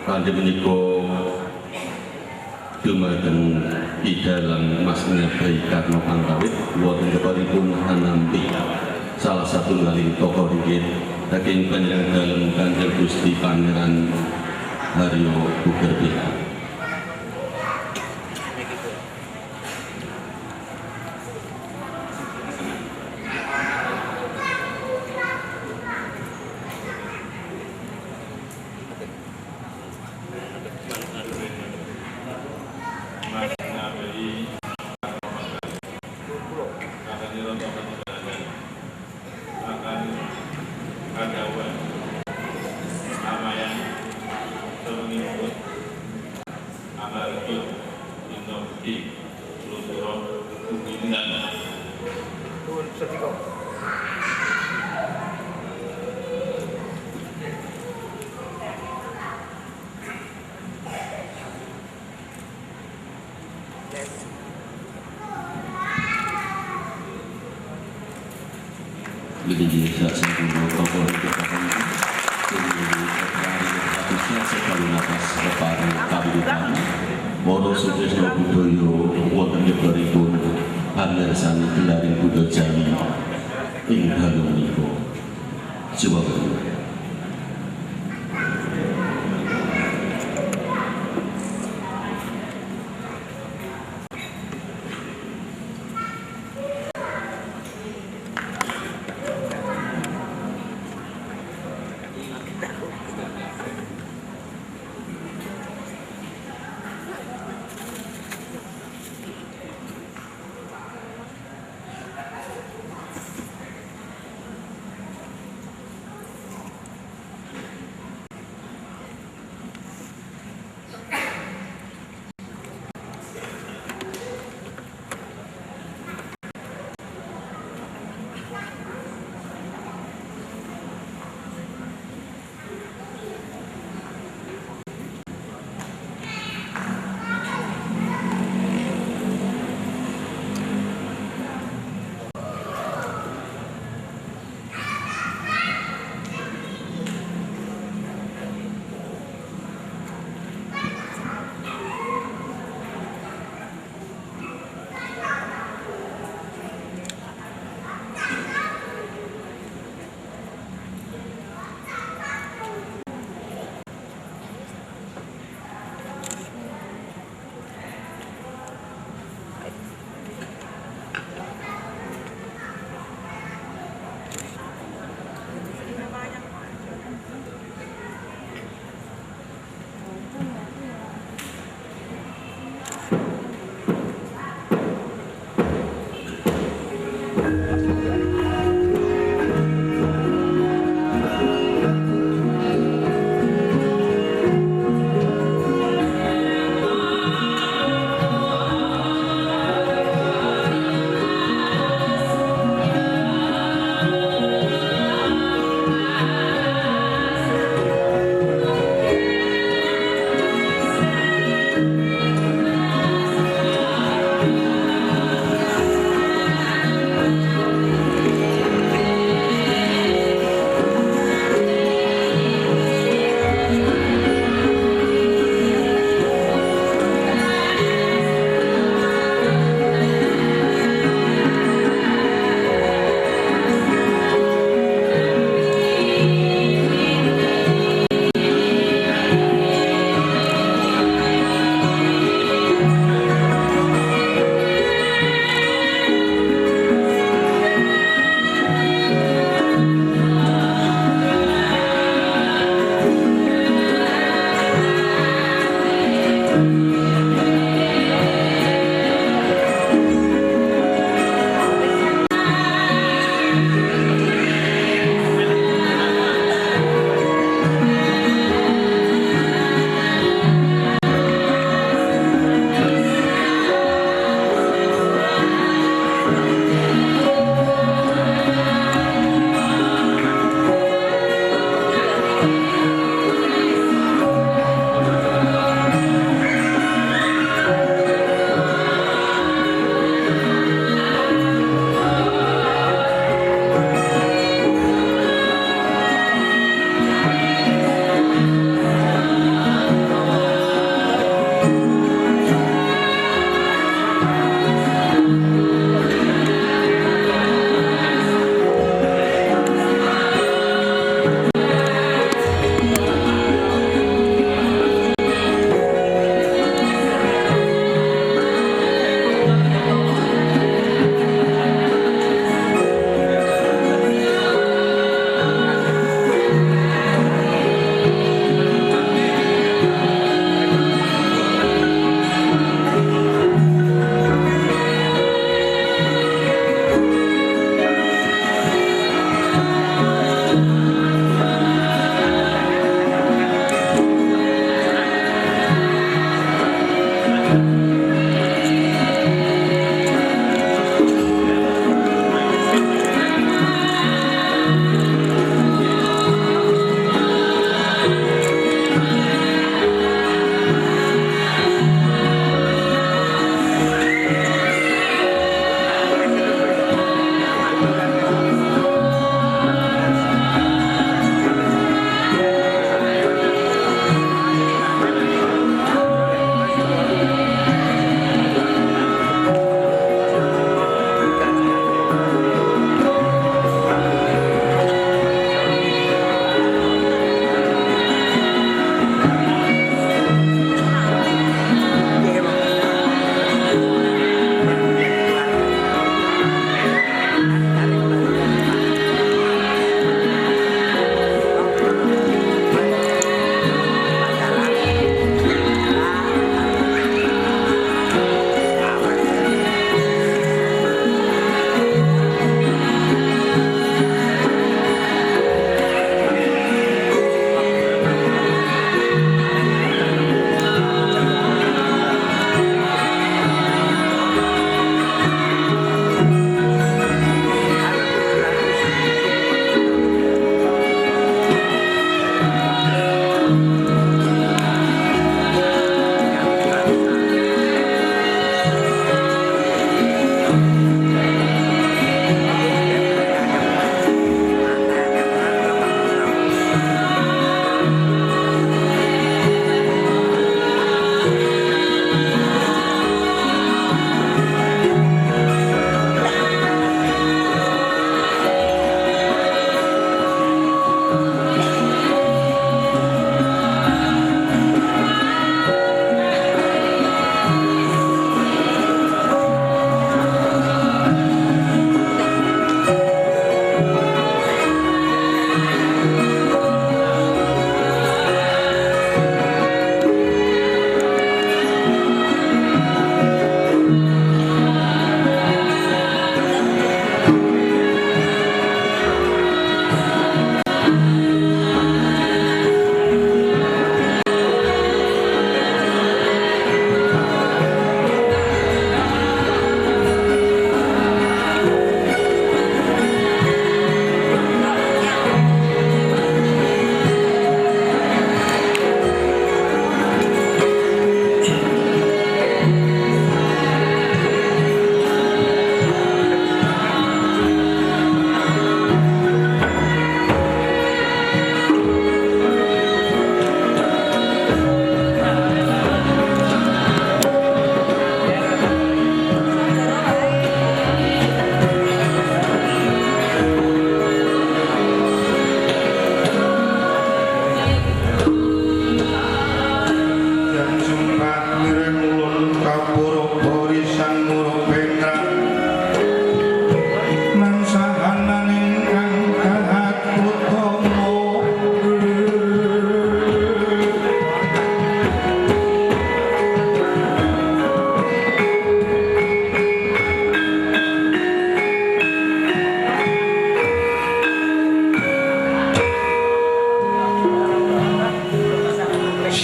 Kanthi menika dumateng idalang masnya Bayi Karno Pangkawit wonten keparipun hanampi salah satu ngaling tokoh ringgit saking panjenengan dalem Kanjeng Gusti Pangeran Haryo Bugerbiha. Jadi saya sendiri tokoh sekali nafas kepada kabupaten Moro Sutrisno Budoyo wonten nyebaripun pamirsani gelaring Budo Jawi ing dalu menika Jawa Barat.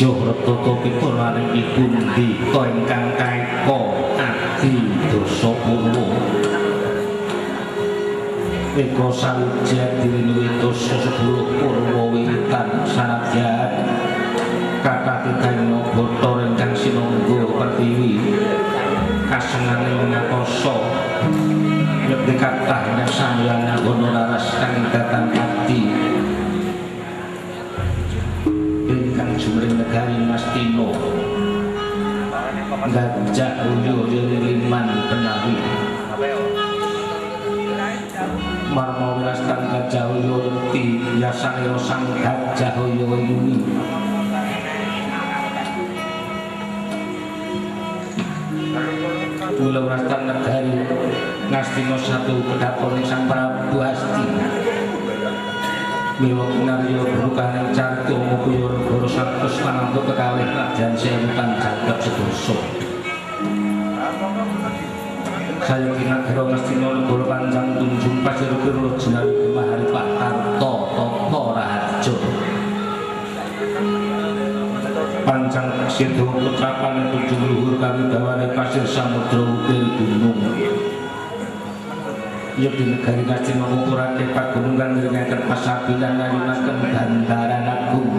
Johrata pitunanipun dika ingkang kaeka adi dosa purwa eka sawijining diwinuhi dosa sepuluh purwa wiwitan sanadyan kathah titahing bata ingkang sinangga pertiwi kasengane ngakasa yekti kathah nyasangyan gono laras kang datang ati ingkang jumring negari Ngastina Gajah Uyo liman penawi marma wirastan Gajah Uyo reti yasane sang Gajah Uyo yuni mula wirastan negari Ngastina satu kedaton sang Prabu Hasti milo kinaryo berbukaning carito mukuyo negara satus panantuk kekalih rajan sewutan jagat sedoso saya kinagara Ngastina negara panjang tunjung pasir piro jenari gemahari Pak Tarto Toto Raharjo panjang sido putrapan tunjung luhur kami dawane pasir samudra ukir gunung ya di negari Ngastina ngukuraken pagunungan ngringaken pasabilan ngayunaken bandaran agung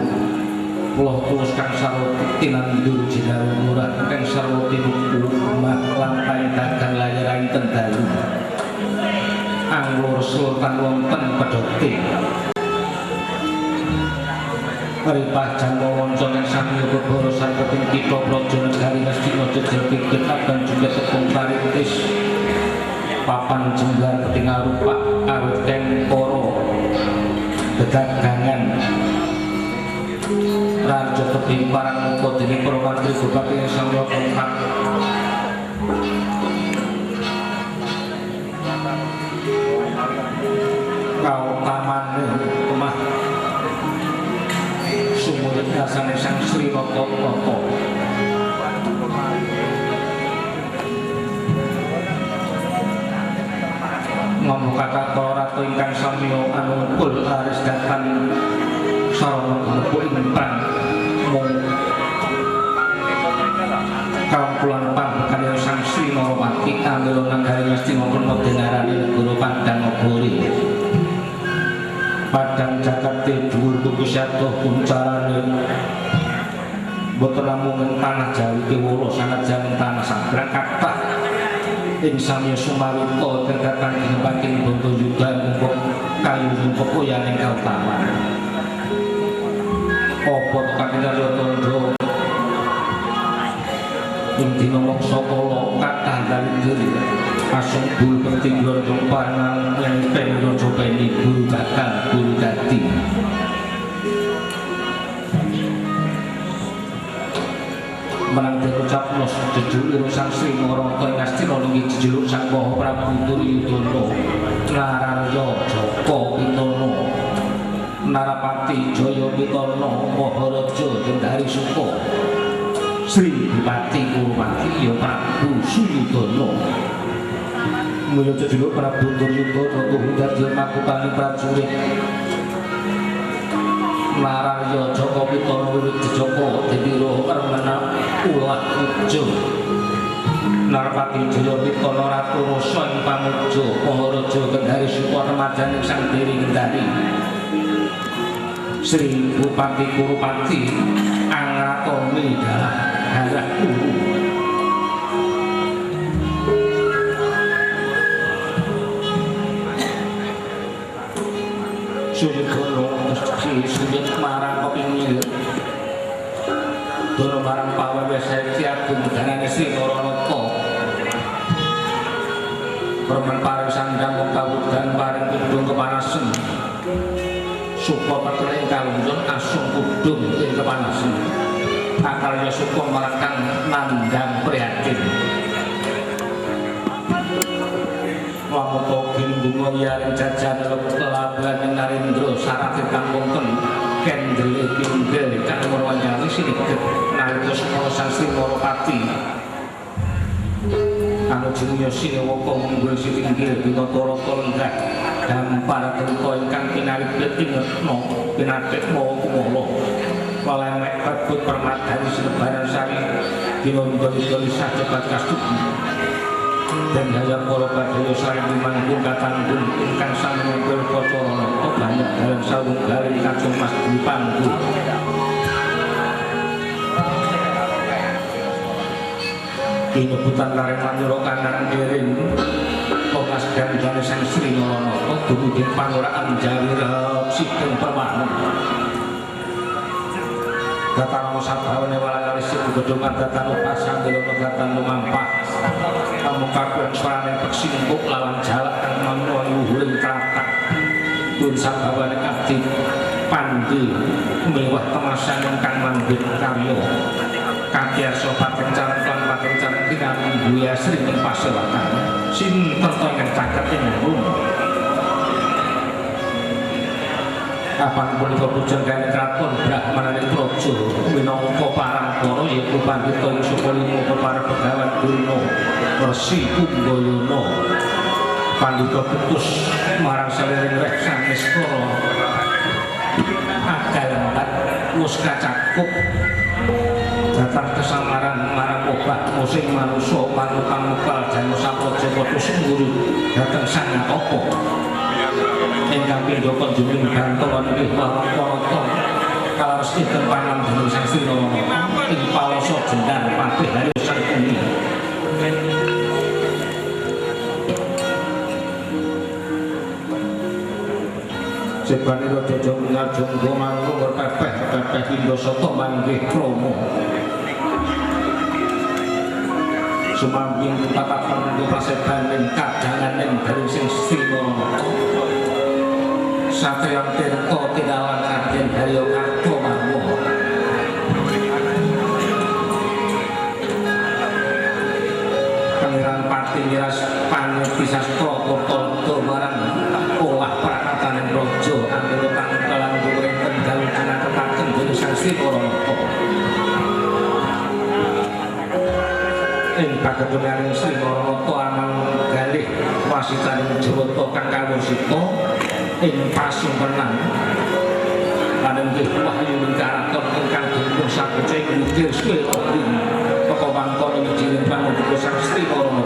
pulau tulus kang sarwa tinandur jinaru murah kang sarwa tinuku omah lantai dagang layaraing tendalu anglur sultan wonten pedote Ripah Janma Wanca ing sami bebara saking kitha praja negari Ngastina jejel kitab dan juga tepung paritis papan jembar ketinggal rupa awit keng poro bedagangan raja tebing parang muka dini para mantri bupati yang samya kontak kau tamane omah sumurit rasane sang Sri Rata ngomong kata ratu ingkang samya anumpul aris datan sarana gumepuk impan mung kampulan pambekan sang Sri Narawati amila nagari Ngastina kena denarane negara Padang-Nagari Padang Jakate dhuwur tuku syatoh kuncarane boten namung tanah Jawi Kewala sanajan tanah sabrang kathah ing samya Sumawita kedatan ginepaking Bantayuda mumpuk kayu mumpuk koyaning kautaman apa kakinarya tandha ing dina mangsa kala kathah dalem asung bul penting lor panang yang pengen copeni guru bakal guru dadi menang diucap los jejuluk sang Sri Marata Ngastina linggih jejuluk sang Maha Prabu Duryudana Nararya Jaka Pitana Narapati Jaya Pitana Maharaja Gendari Suka Sri Bupati Kurupati ya Prabu Suyudana mula jejuluk Prabu Duryudana tuhu dadi makutane prajurit Nararya Jaka Pitana wiwit jejaka dipira karmana ulah ujo Narpati Jaya Pitana Ratu Rasa ing pamuja Maharaja Gendari Suka remajaning sang Dewi Gendari Sri Bupati Kurupati Angratoni dalah darah Kuru Suyudana sujud marang kepingin dono marang pawewe Seti Agung danane Sri Narawata permen paring sandang wong kawudan paring kudung kepanasen supa petruk ing kalunjun asung kudung ing kepanasen akalya supa marang kang nandang prihatin Wamuto Gindunga Yaring Jajan Lelabuhan Narindra Sarati kang wonten kendele pinggel kang merwanyawi siniget nalika semana sang Sri Narawati anu jenenge Sinewaka munggul sitinggil binatara lenggah dampar tenta ingkang pinaripet ingetna pinatik mawa kumala Pelemek kebut permadani senebaran sari dinondol-doli sajebat kastuki dan hayang para badaya sari dimanggung katanggung ingkang sami nempel kocorono banyak dalam sawung garing kacung mas dipanggu kinyebutan lareng manjuro kanan kiring Mas gandane sang Sri Narana dumugi panguraan jawira sideng permana Datang sabawane walakali sing gedung datan upasan delono datan lumampah kamukaken swarane peksingkuk lawan jalak kang mampu luhuring tratak pun sabawane abdi pandi mewah kemasan ingkang manggih karya kakya sopat kencaran lan pakencaran kinami buya sring pasewakan sinten to ingkang caket ing rumah kapan punika bujang kaya kraton Brahmanane Praja minangka parangkara yaiku pandhita ing Sukalima para begawan Durna Resi Kunggayana pandhita putus marang saliring reksa Neskara agalembat wis kacakup datang kesamaran marang obah musing manusa manukang mukal jana sapraja padha sungguru dateng sang apa ingkang pindha konjuning bantuan inggih para kalares dinten panandhaning Sang Sri Narana ing palasa jendar patih Haryo Sangkuni sebane raja ngajeng gomangku berpepeh Indosata manggih krama sumambing tatapan pasebaning kadanganing dari Sang Sri Narana Satriya Tirta Tindawan Raden Haryo Kartomarmo Pangeran Pati Miras Pangerti Sastra Kurta marang olah prakataning raja angelo kang kelan dhuwuring kendhal cinaketaken dening Sang Sri Narana ing kagedunaning Sri Narana amang galih wasitaning Jawata kang kawusita ing pasumpenan panenggih wahyu karaton ingkang dipun sakucing mukir suwe ing teka mangkon wijining panunggal Sang Sri Narana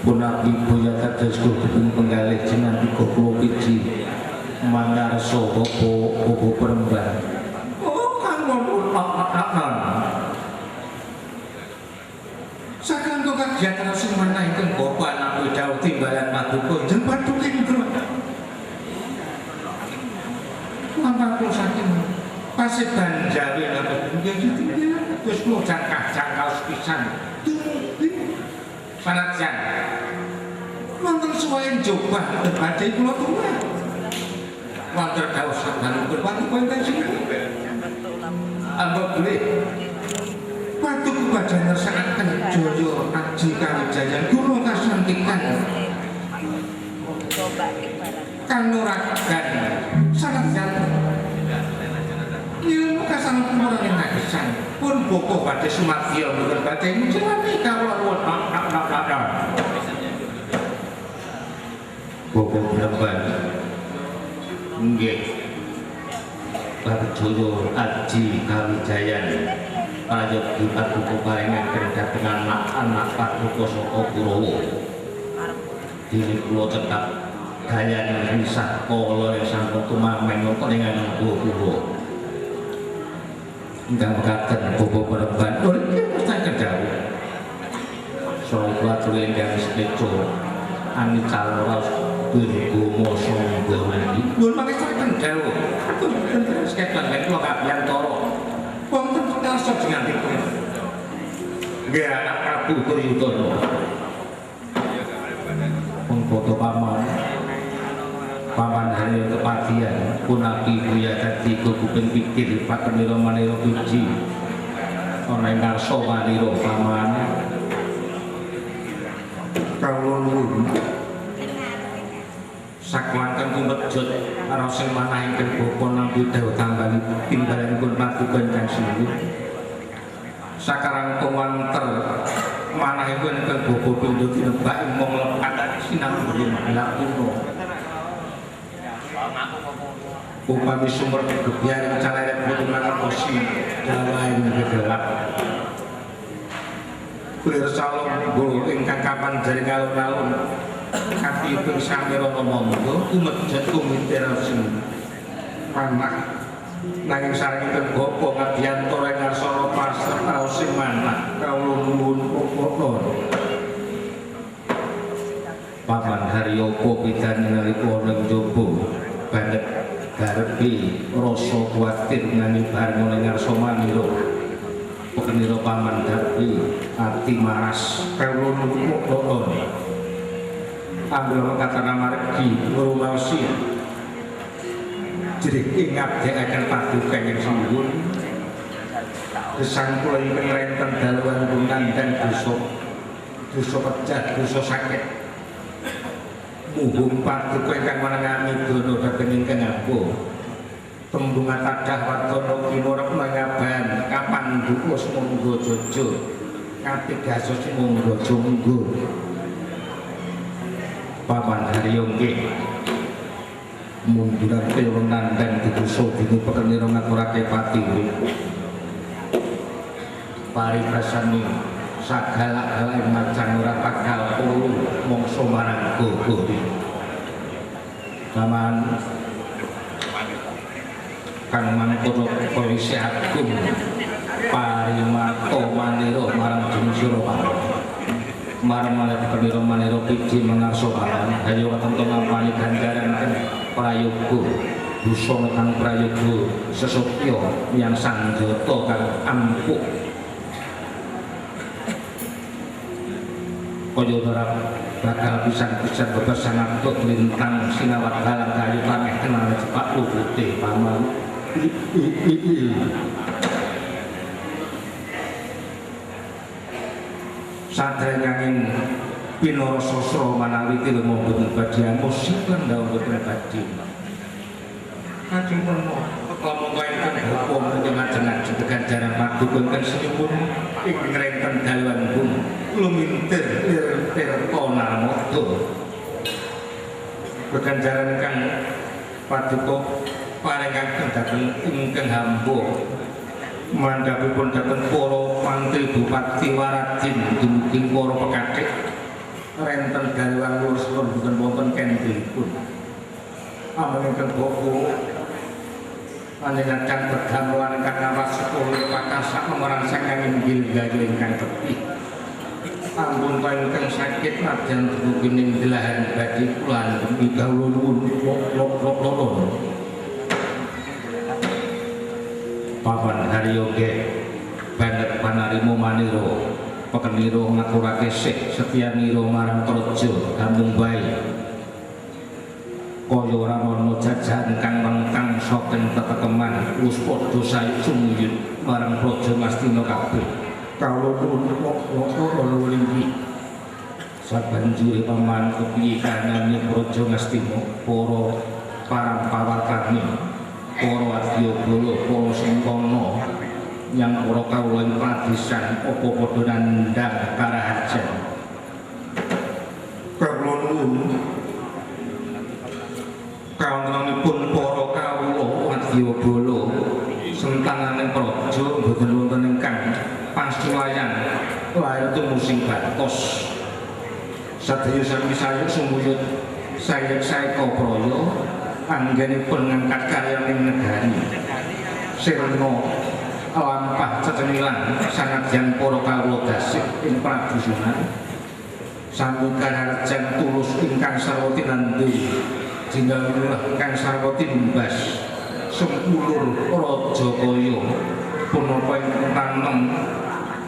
Punapi boya kados kuping penggalih jenengan kula piji mangarsa bapa peremban. Oh kang wonten apa-apan. Saking kok kagiatan sing menawi bapa anak dawuh timbalan paduka jeneng paduka indra. Lampaku saking paseban jawi napa nggih wis kula jangkah pisan. Panajan wonten suwaing jobah badhe kula tuwa wonten dawuh sabanipun paduka ingkang sinten ambek bilih paduka badhe ngersakaken jaya aji kawijayan kula kasantikan kanuragan sanadyan ilmu kasanturan ing nagesan pun boko badhe sumadya mboten badhe njilani kawula nuwun boko perempuan nggih Barjaya aji kawijayan prayogi paduka paringaken dhateng anak-anak paduka saka Kurawa dene kula cekap gayaning risah kala ing sampun tumamen napa ing kula ingkang mekaten bapa perempuan niki mesti kedawuh saha tuwin ingkang sekeco ani calora durga masa mbawani nuwun pangestu dawuh sekecan nek kula kabyantara wonten pengarsa jenengipun nggih anak Prabu Duryudana pengkoto paman hari kepatian punapi buya dadi kuping pikir pakenira manira puji ana ing ngarsa manira paman kawula nuwun sakelanten kumejut karo sing manahipun bapa nampi dawuh tambali timbalanipun paduka ingkang sinuwun sakarang kumanter manahipun ingkang bapa pindha tinebak mung lepat sinambi malah kuno upami sumber kebiaran caleret putunan kosi dawain gegelap kulir salong gol ingkang kapan dari ngalun-alun kati itu samirono monggo umedjet kumintir sing panah nanging sarengipun bapa ngadiyanto ing arsana pasrah raos sing manah kawula nuwun pokok Paman Haryopo pidane nalika ana njaba banget garepi rasa kuwatir nanging bareng ning ngarsa manira pekenira Paman Darpi ati maras kawula nuwun pokok ambil kata margi ngrumaosi jadi ingat dia akan paduka yang sambun gesang kula ingkang renten daluan bungan dan dosa pecah dosa sakit muhung paduka ingkang manangani dono dhateng ingkang abu tembung atadah wartono kinurep mangaban kapan dukus monggo jojo katigasos monggo jonggo Paman Haryo nggih munduran tewenan dan dikuso dini pekenira ngaturake pati pariprasani sagala-gala macam ora bakal ulu mongso marang gogo Paman kang mangkono polisi agung parimato manira marang Junsura marang malah pekenira manira piji mengarso palan ayo katentu ngampani ganjaran prayoga busana kang prayoga sesotya yang sanjata kang ampuh kaya ora bakal pisan-pisan bebasan atuk lintang sinawat halang kayu pameh kenal cepak lupute Paman sadèrènging pinara sastra manawi tilma boten badhe musik lan ndawuh boten badhe kajeng menawa monggo ingkang hukum ngajeng-ajeng ganjaran paduka ingkang senyuwun ing ngrenten daluan pun lumintir tirta narmada ganjaran kang paduka paringaken dhateng ingkang hamba mandhapipun dhateng para mantri bupati waradin dumugi para pekadhik renten daluan lurus-lurus boten wonten kendhipun amarga ingkang bapa panjenengan berdamelan kang awas sepuluh pakasak merangsang inggil gayo ingkang tebih ampun ingkang sakit nadyan dumugi ning delahan badhe kula dumugi kawula nuwun lok Paman Haryo nggih banget panarimo manira pekenira ngaturake sih setyanira marang praja Kampung Bayi kaya ora ana jajan kang mengkang saking tetekeman wis padha sae sumuyut marang praja Ngastina kabeh kawula nuwun linggih sabanjure paman kepiye kanane praja Ngastina para parampawatane para wadyabala para sengkana yang para kawula ing pradesan apa padha nandhang karaharjan kawula nuwun kaunanipun para kawula wadyabala sentananing praja boten wonten ingkang pasulayan lair tumusing batos sadaya sami sayuk sumuyut sayek-sayek praya anggenipun ngangkat karyaning negari sirna lampah cecenilan sanadyan para kawula dasih ing prabusunan sami karaharjan tulus ingkang sarwa tinandhu jinggal ingkang sarwa timbas sempulur raja kaya punapa ingkang tanem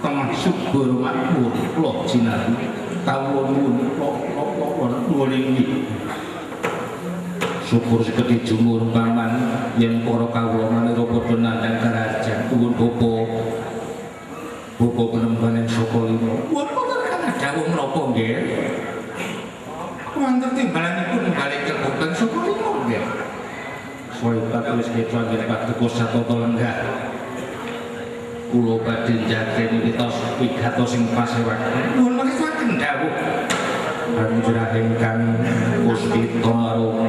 temah subur makmur kula jinawi kawula nuwun syukur seketi jumur Paman yang para kawula manira padha nandhang karaharjan nuwun bapa penembanan saka lima wonten kang dawuh menapa nggih wonten timbalanipun balik ke boten saka lima nggih soibat wis kita nggih paduka satata lenggah kula badhe njageni kita pidato sing pasewaken nuwun mangkaken dawuh panjenengan ingkang Gusti Arum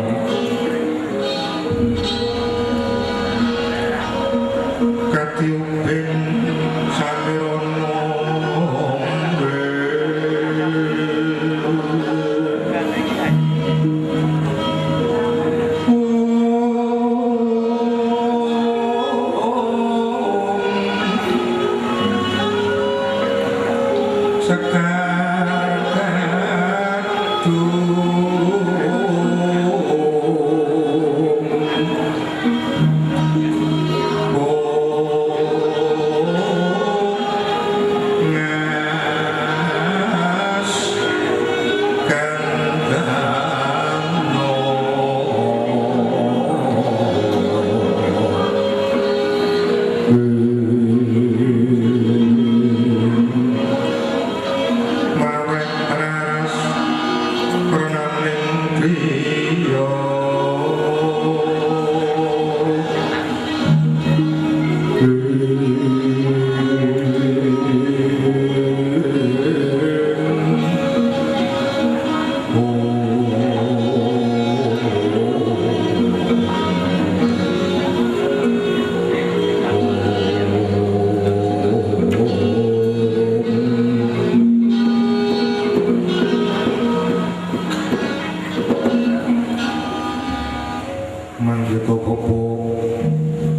manggito popo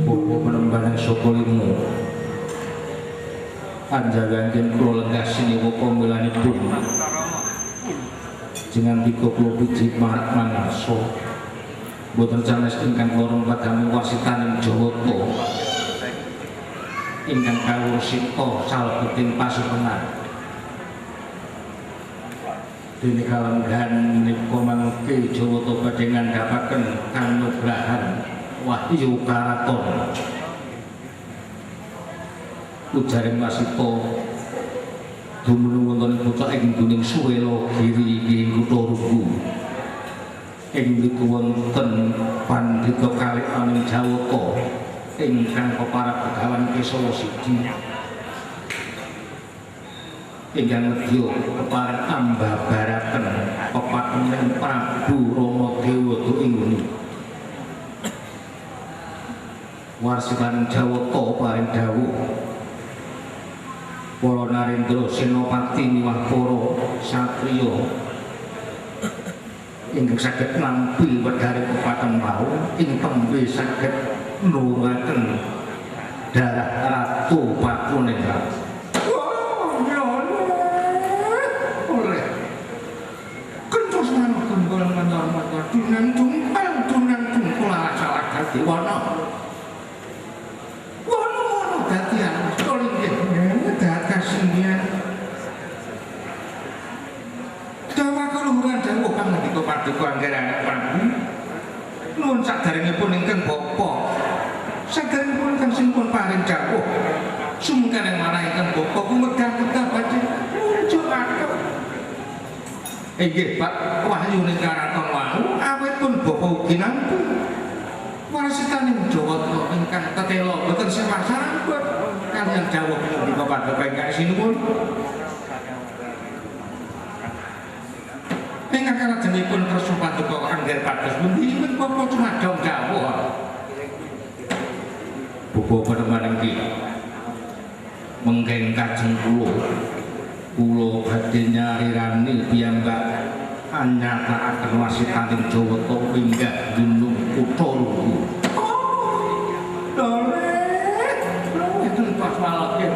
penembanan sokolimu anjaganjen kula legasini popo milanipun jengan 30 biji marak manarso boten sanes ingkang lorong padami wasitaning Jawata ingkang kawursita salebeting pasukenan dene kalenggan menika mangke Jawata badhe ngandhapaken kanugrahan wahyu karaton ujaring wasita dumunung wonten bocah ing gunung Suwela Giri ing kutha Rugu ing mriku wonten pandhita kalih aning Jawata ingkang peparab Begawan Kesala siji ingkang nedya peparab ambabaraken pepatening Prabu Ramadewa ing ngene warsitan Jawata paring dawuh para Narendra Senopati miwah para satriya ingkang saged nampi wedhare pepaten wau ing tembe saged nuraken darah Ratu Pakunetra. Oleh kentos manunggal manor dunang tungkul salah dadi wana dadian dawa kaluhuran dawuh kang ngendika paduka anggerane Prabu nuwun sadaringipun ingkang bapa sadaringipun ingkang sampun paring dawuh sumengkane marang ingkang bapa kumegah kita badhe nunjukaken inggih Pak wahyune karaton wau awitipun bapa ugi nampi warasitaning Jawata ingkang tetela boten sewah sarambut kaliyan dawuh ngendika paduka ingkang sinuwun ingkang kalajengipun kersa paduka angger pados pundi men bapa cumadong dawuh bapa peneman iki menggeng kajeng kula badhe nyarirani piyambak anyatakaken wasitaning Jawata minggah gunung kutha Rugu. Itu pas malam yang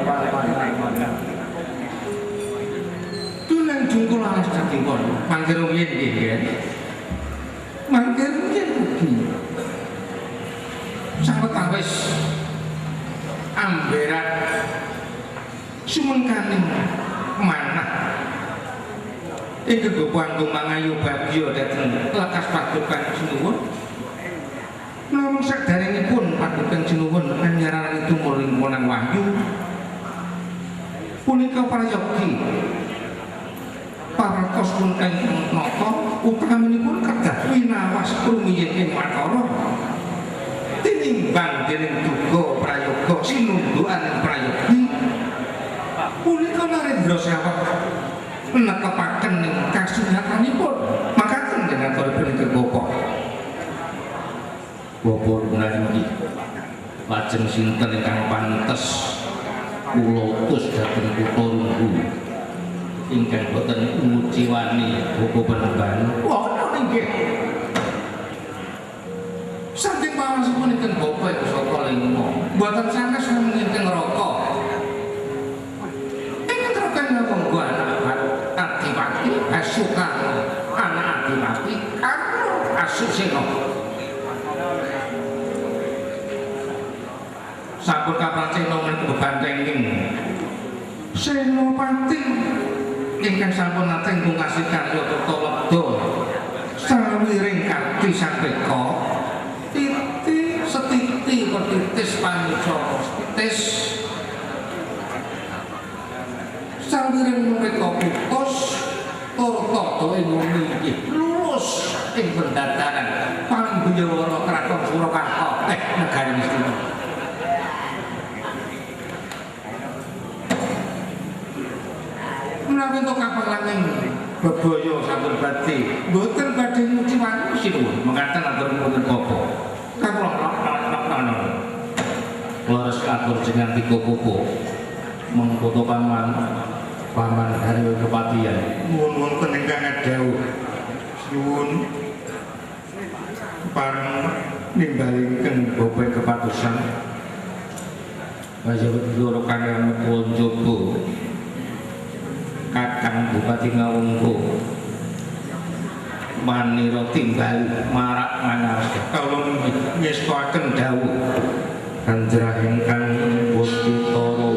dunang jungkul alas jatipun mangkir rumiyin nggih ya. Mangkir rumiyin ugi. Sawetawis amberat sumengkaning manah ingkang gopanggung mangayu bagya dhateng lekas padukan sinuwun. Namung sadaringipun padukan sinuwun panjenengan tumurun wonten wahyu punika prayogi paratos ingkang nata utaminipun kedah winawas rumiyin ing watara tinimbang dening duga prayoga sinungguan prayogi punika Narendra sawet netepaken ing kasunatanipun makaten dengan korban ingkang bapa menawi lajeng sinten ingkang pantes kula utus dhateng kutha Rugu ingkang boten nguciwani bapa penemban wonten inggih saking pawasipun ingkang bapa ing saka lima boten sanes ingkang neraka ingkang neraka monggo anak Adipati Asukan anak Adipati karo Asusena sampun kapracena menika bebantenging Senopati ingkang sampun nate ngungkasi karya Tata Lebda sawiring karti satrika titi setiti petitis panucara titis sawiring mereka putus turta ing nggih lulus ing pendadaran Pambuyawara Kraton Surakarta negari Ngastina. Menawi untuk kapalaning bebaya sampun badhe mboten badhe nguciwani sinuwun mekaten atur nuwun bapa kawula leres atur jenengan tiga popo mengkoto paman Haryo Kepatihan nuwun peningkang dawuh sinuwun pareng nimbalingken bobek kepatusan Baja loro kaliyan Ponjobo Kakang Bupati Ngawungko manira timbal marak manas kawula ngestaken dawuh Kanjrah ingkang Bustitara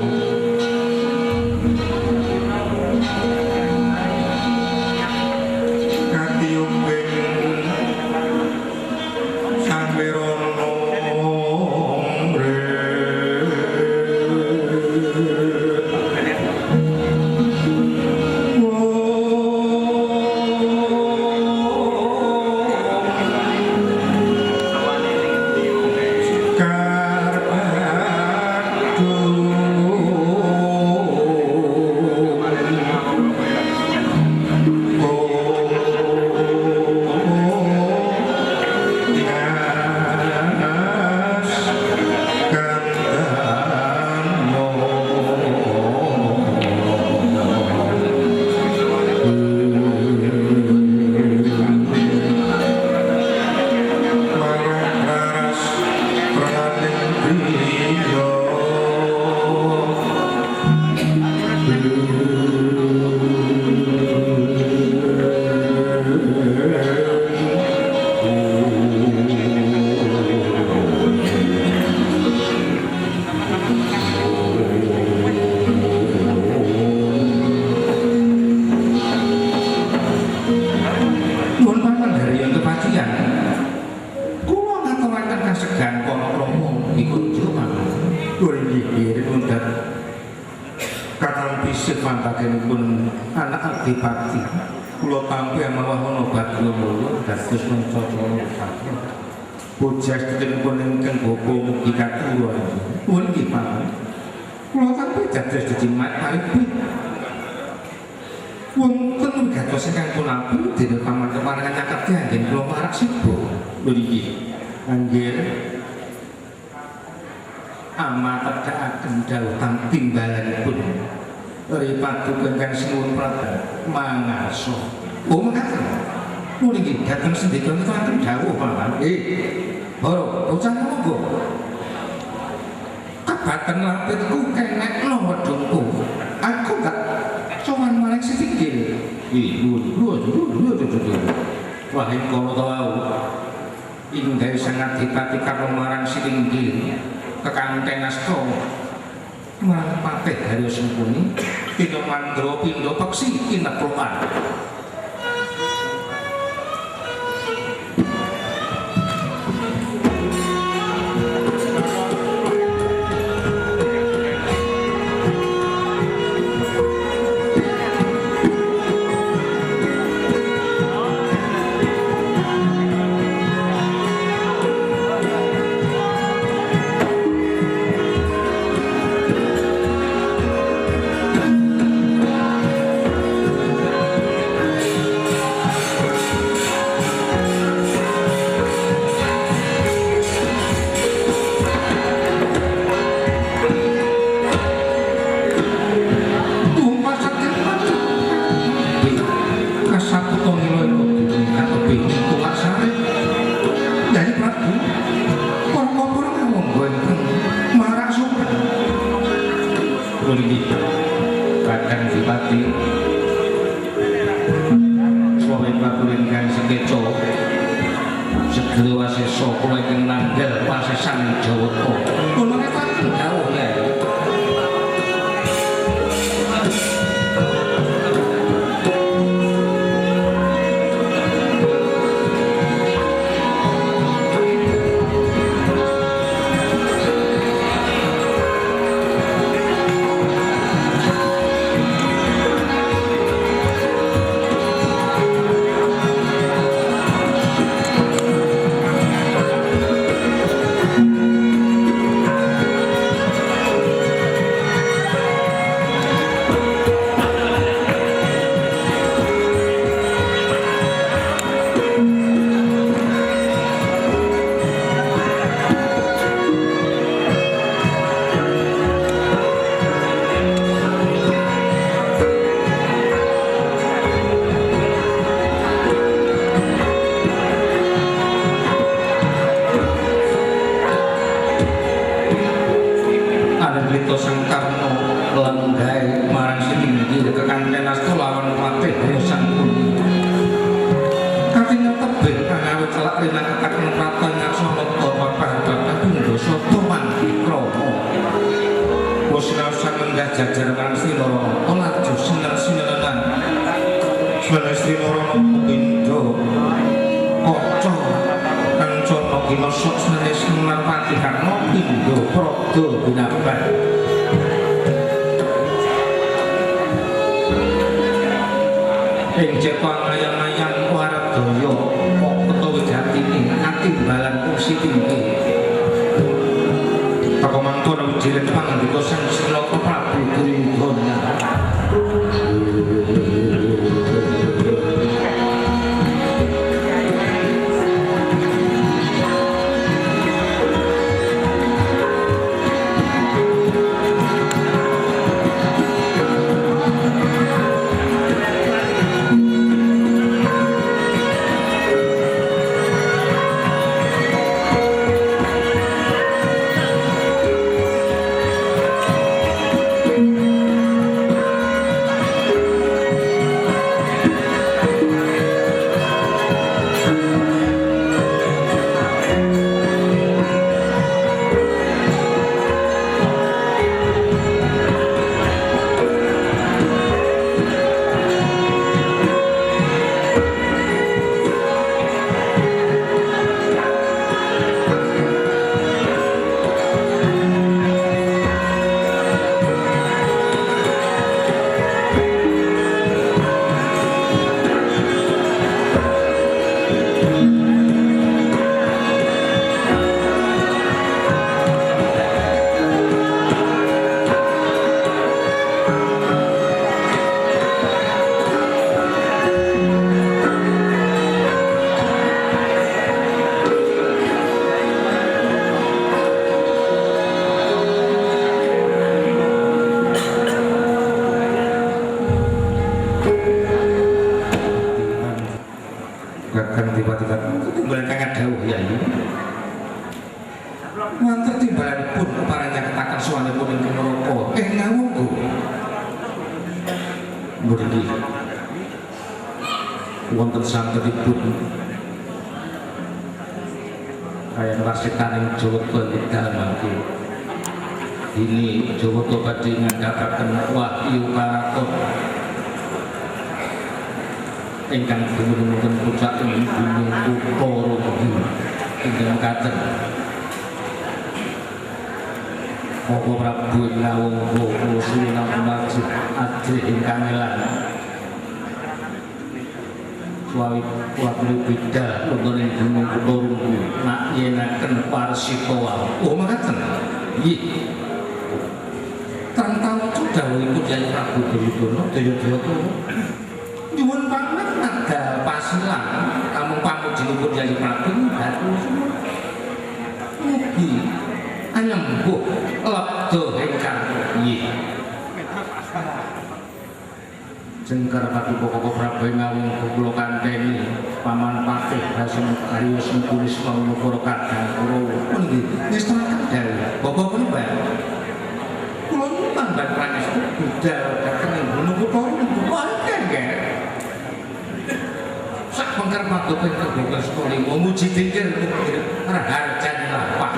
anak adipati kula tampi amawah ana bagya mulya dados mencocok sakit bocah sedheripun ingkang bapa mugi katuwa nuwun nggih Pak kula tampi dados dijimat maripun wonten gatos ingkang punapi dene paman kemarangan nyaket anggen kula marak sibuk lho niki anggen amatedakaken dawuh timbalanipun Ripatu kengkang sinuwun Prabu mangarsa. Oh mekaten. Niki dateng sendika niku wonten dawuh Paman. Boro, bocah monggo. Kabaten lapitku kenekno wedhungku. Aku gak sowan marang sitikil. Lho. Wah kono to wau. Inggih sangat dipati karo marang sitinggil. Kekanten asta. Marang patih Haryo Sempuni Pino Mandro Pindo Peksi Kinekloan jajar marang Sri Rama laju sinar-sinaran Swana Sri Rama Gobindo Kaca kancana kina sok senene Semar Patikarna Pindha Prada binabat ing cepa ayang-ayang waradaya utawa jatine atimbalan kursi tinggi Pak Mangkon wijilan pangandika Sang Silaka Prabu Duryudana wonten sangetipun kaya wasitaning Jawata dalemaken ini Jawata badhe ngandhakaken wahyu karakon ingkang dumunung puncak ing gunung Kutara ingkang katen Moko Prabu Ngawungga kula suwun ajeng ajeng ingkang elan suawi kuatlu bida wonten ing gunung Kutara nak yenaken parsita oh makaten nggih tantawa dawuhipun Kyai Prabu Duryudana Dayadewata nyuwun pamit ada pasilan kamung pamujinipun Kyai Prabu batu mugi anyembuh lebda ingkang nggih Jengkar Pati Pokok Prabu Ngawungga kula kanteni Paman Patih Hasem Arya Sengkulisma Nagara Kadang Kurawa nggih ngestakaken dawuh Bapak Pribadi kula nyuwun ban pangestu budal dhateng ing Gunung Kutara wonten nggih sak pengker padoken kagem sekali muji tingkir raharjane lapak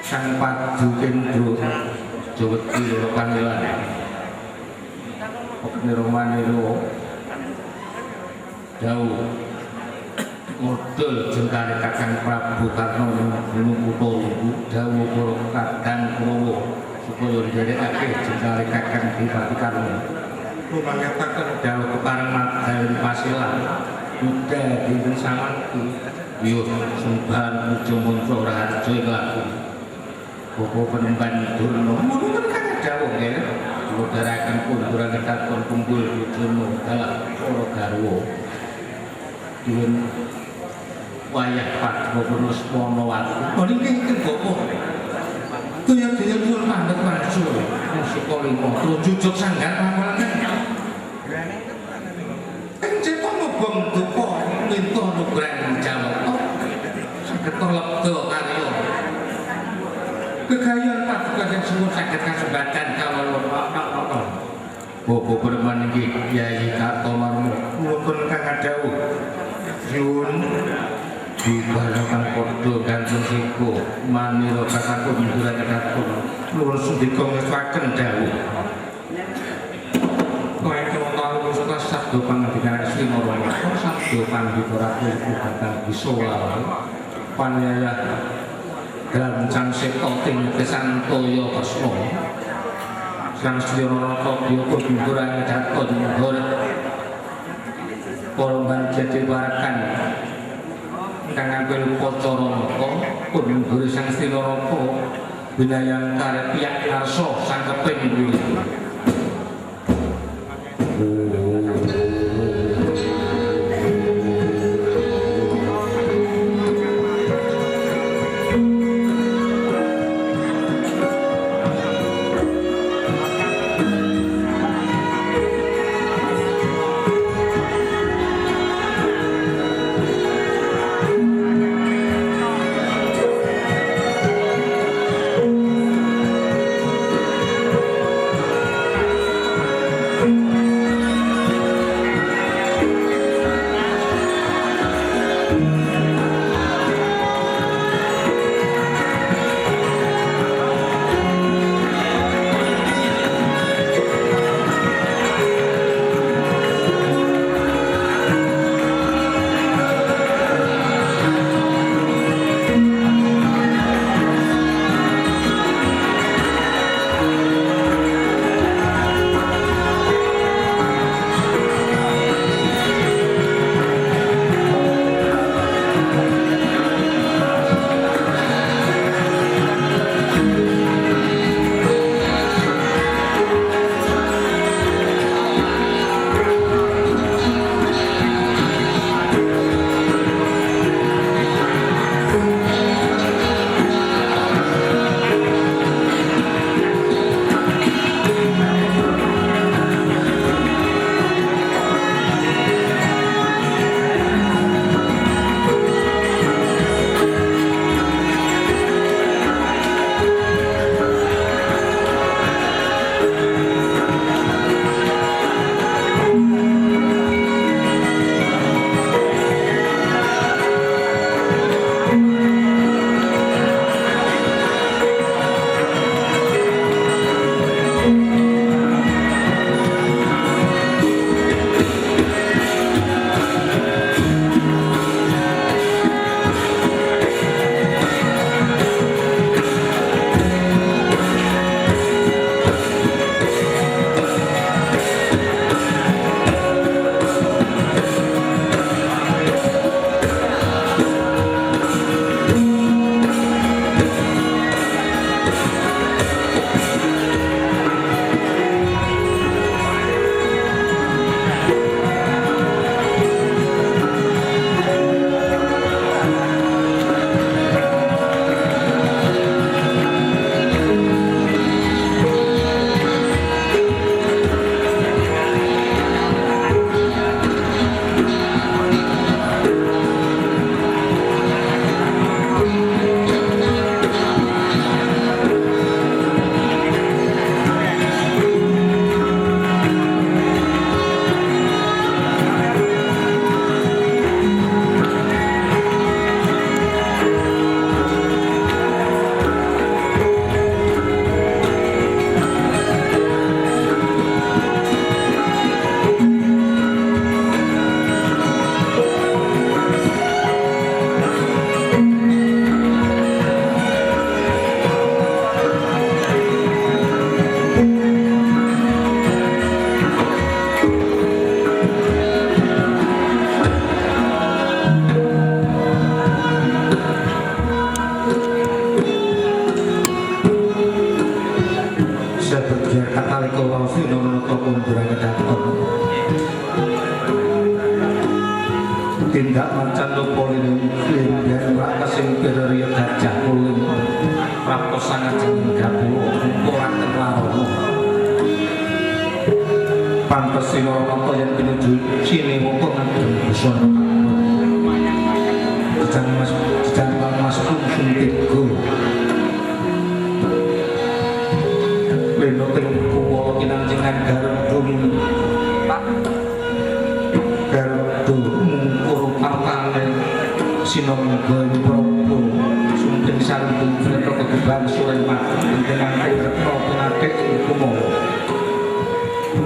Sang Padu Kendro Jaweti Loro Panilan Niro Maniro Jauh Modul jengkari Kakang Prabu Karno Gunung Kutolo Jauh Kuro Kadang Kurowo supaya dijadiake jengkari Kakang Dipati Karno rumangetaken jauh keparang Madhawi Pasilan Yuda Dinten Samanku Yuh Sumbahan Ujo Monco Raharjo Iklaku Boko Penemban Durno Mulu kan jauh ya Udarakan pun kurang ketakon kumpul Ujono dalam Oro Garwo Dun wayah Pak Gubernur Monowati oh ini kan Boko Tuyang-tuyang nyul mandek maju Sukolimo Tujujuk sanggar pangwalan Cetok ngobong dupo Minto nugrang Jawa Sakit lepto karyo Kegayaan pasukan yang semua sakit kasubatan kawal Bobo berman iki Yai Kartomarmo Wupun Kang Adau Yun di balakan kodo gantung siko maniro kakakun dura kakakun lurus sudikong ngefaken dawu kaya kemotong suka sabdo pangadikan Sri Moroni sabdo pangadikoratu bakal bisola panyaya gancang seto ting kesantoyo kesmo sang seliro diukur bimburan jatuh diukur korban jadi barakan kang ngambil pocoro noko pun guru sang stilo noko binayang karet piak narso sang keping dulu tindak mancan lopolin dan raka sing pirariya gajah kuling prapta sangajeng gapulo ora kelaro pantes sinarata yen pinuju Cinewaka ngagem busana jejang mas kungsung tiga leno ting kuwala kinanjengan garudung mungkur pangkale sinangga prabu sumping sarung brata kegebang Sulaiman dengan retno penakek kumo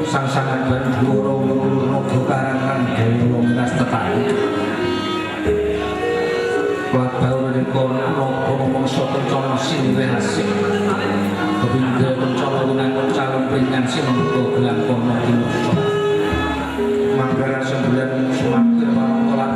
sang-sangan bandura ulur naga karangan dewa minas tetani Wabau menika napa mangsa kencana sinire asik kepingga kencana winangun calon pringan sinangga gelang kono kinursa Manggara sembilan sumakir marang kolak